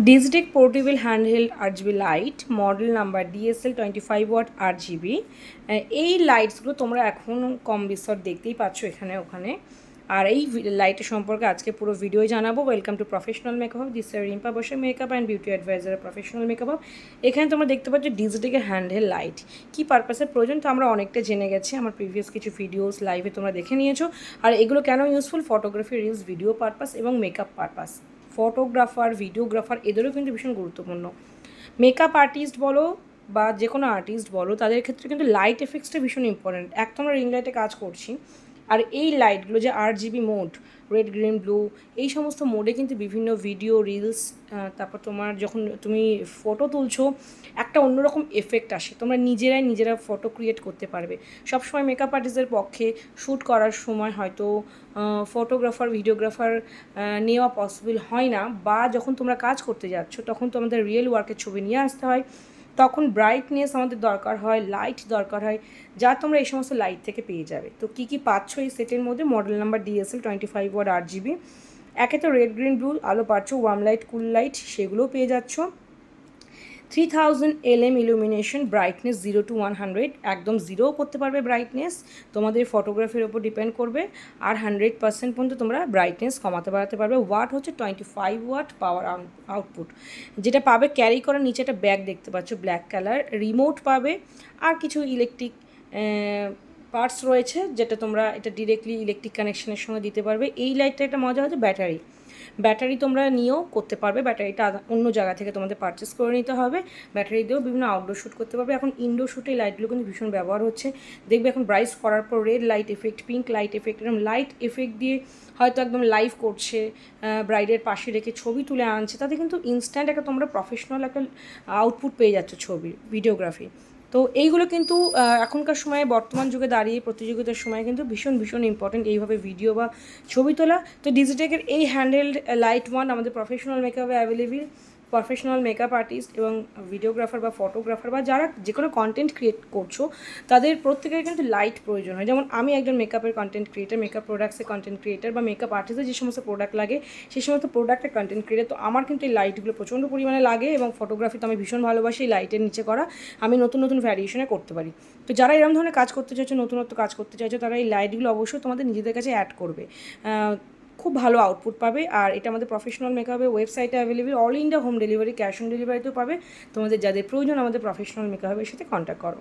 Digitech portable handheld RGB light model number DSL 25 watt RGB. এই লাইটসগুলো তোমরা এখন কম বিস্তর দেখতেই পাচ্ছ এখানে ওখানে। আর এই লাইটের সম্পর্কে আজকে পুরো ভিডিওই জানাবো। Welcome to professional makeup hub, this Rimpa Bose makeup and beauty advisor professional makeup hub. এখানে তোমরা দেখতে পাচ্ছ ডিজিটেকের হ্যান্ডহেল্ড লাইট কী পারপাসের প্রয়োজন, তো আমরা অনেকটা জেনে গেছি। আমার প্রিভিয়াস কিছু ভিডিওস লাইভে তোমরা দেখে নিয়েছো। আর এগুলো কেন useful? Photography, reels, video purpose এবং মেকআপ পারপাস। ফটোগ্রাফার, ভিডিওগ্রাফার এদেরও কিন্তু ভীষণ গুরুত্বপূর্ণ। মেকআপ আর্টিস্ট বলো বা যে কোনো আর্টিস্ট বলো, তাদের ক্ষেত্রে কিন্তু লাইট এফেক্টসটা ভীষণ ইম্পর্ট্যান্ট। এক তো আমরা রিং লাইটে কাজ করছি, আর এই লাইটগুলো যে RGB mode, red, green, blue, এই সমস্ত মোডে কিন্তু বিভিন্ন ভিডিও, রিলস, তারপর তোমার যখন তুমি ফটো তুলছো একটা অন্যরকম এফেক্ট আসে। তোমরা নিজেরা ফটো ক্রিয়েট করতে পারবে। সবসময় মেকআপ আর্টিস্টের পক্ষে শ্যুট করার সময় হয়তো ফটোগ্রাফার, ভিডিওগ্রাফার নেওয়া পসিবল হয় না, বা যখন তোমরা কাজ করতে যাচ্ছ তখন তোমাদের রিয়েল ওয়ার্কের ছবি নিয়ে আসতে হয়, তখন ব্রাইটনেস আমাদের দরকার হয়, লাইট দরকার হয়, যা তোমরা এই সমস্ত লাইট থেকে পেয়ে যাবে। তো কী কী পাচ্ছ এই সেটের মধ্যে? Model number DSL 25 watt RGB. একে তো রেড, গ্রিন, ব্লু আলো পাচ্ছ, ওয়ার্ম লাইট, কুল লাইট সেগুলোও পেয়ে যাচ্ছ। 3000 LM ইলুমিনেশন, ব্রাইটনেস 0 to 100, একদম জিরোও করতে পারবে ব্রাইটনেস, তোমাদের ফটোগ্রাফির ওপর ডিপেন্ড করবে। আর 100% পর্যন্ত তোমরা ব্রাইটনেস কমাতে বাড়াতে পারবে। ওয়াট হচ্ছে 25 ওয়াট পাওয়ার আউটপুট, যেটা পাবে ক্যারি করার নিচে একটা ব্যাগ দেখতে পাচ্ছ ব্ল্যাক কালার, রিমোট পাবে, আর কিছু ইলেকট্রিক পার্টস রয়েছে যেটা তোমরা এটা ডিরেক্টলি ইলেকট্রিক কানেকশনের সঙ্গে দিতে পারবে। এই লাইটটা একটা মজা হচ্ছে ব্যাটারি তোমরা নিয়েও করতে পারবে। ব্যাটারিটা অন্য জায়গা থেকে তোমাদের পারচেস করে নিতে হবে। ব্যাটারি দিয়েও বিভিন্ন আউটডোর শ্যুট করতে পারবে। এখন ইনডোর শ্যুটে এই লাইটগুলো কিন্তু ভীষণ ব্যবহার হচ্ছে। দেখবে এখন ব্রাইস করার পর red light effect, pink light effect, এরকম লাইট এফেক্ট দিয়ে হয়তো একদম লাইভ করছে, ব্রাইডের পাশে রেখে ছবি তুলে আনছে, তাতে কিন্তু ইনস্ট্যান্ট একটা তোমরা প্রফেশনাল একটা আউটপুট পেয়ে যাচ্ছ ছবির, ভিডিওগ্রাফি। তো এইগুলো কিন্তু এখনকার সময়ে বর্তমান যুগে দাঁড়িয়ে প্রতিযোগিতার সময় কিন্তু ভীষণ ইম্পর্টেন্ট এইভাবে ভিডিও বা ছবি তোলা। তো ডিজিটেকের এই হ্যান্ডহেল্ড লাইট ওয়ান আমাদের প্রফেশনাল মেকআপে অ্যাভেলেবেল। প্রফেশনাল মেকআপ আর্টিস্ট এবং ভিডিওগ্রাফার বা ফটোগ্রাফার বা যারা যে কোনো কন্টেন্ট ক্রিয়েট করছো, তাদের প্রত্যেকের কিন্তু লাইট প্রয়োজন হয়। যেমন আমি একজন মেকআপের কন্টেন্ট ক্রিয়েটার, মেকআপ প্রোডাক্টসের কন্টেন্ট ক্রিয়েটার, বা মেকআপ আর্টিস্টের যে সমস্ত প্রোডাক্ট লাগে সেই সমস্ত প্রোডাক্টের কন্টেন্ট ক্রিয়েটার। তো আমার কিন্তু এই লাইটগুলো প্রচণ্ড পরিমাণে লাগে, এবং ফটোগ্রাফি তো আমি ভীষণ ভালোবাসি। এই লাইটের নিচে করা আমি নতুন ভ্যারিয়েশনে করতে পারি। তো যারা এরকম ধরনের কাজ করতে চাইছো, নতুনত্ব কাজ করতে চাইছো, তারা এই লাইটগুলো অবশ্যই তোমাদের নিজেদের কাছে অ্যাড করবে। খুব ভালো আউটপুট পাবে। আর এটা আমাদের প্রফেশনাল মেকআপের ওয়েবসাইটে available, all India home delivery, cash on ডেলিভারিতেও পাবে। তোমাদের যাদের প্রয়োজন আমাদের প্রফেশনাল মেকআপের সাথে কন্ট্যাক্ট করো।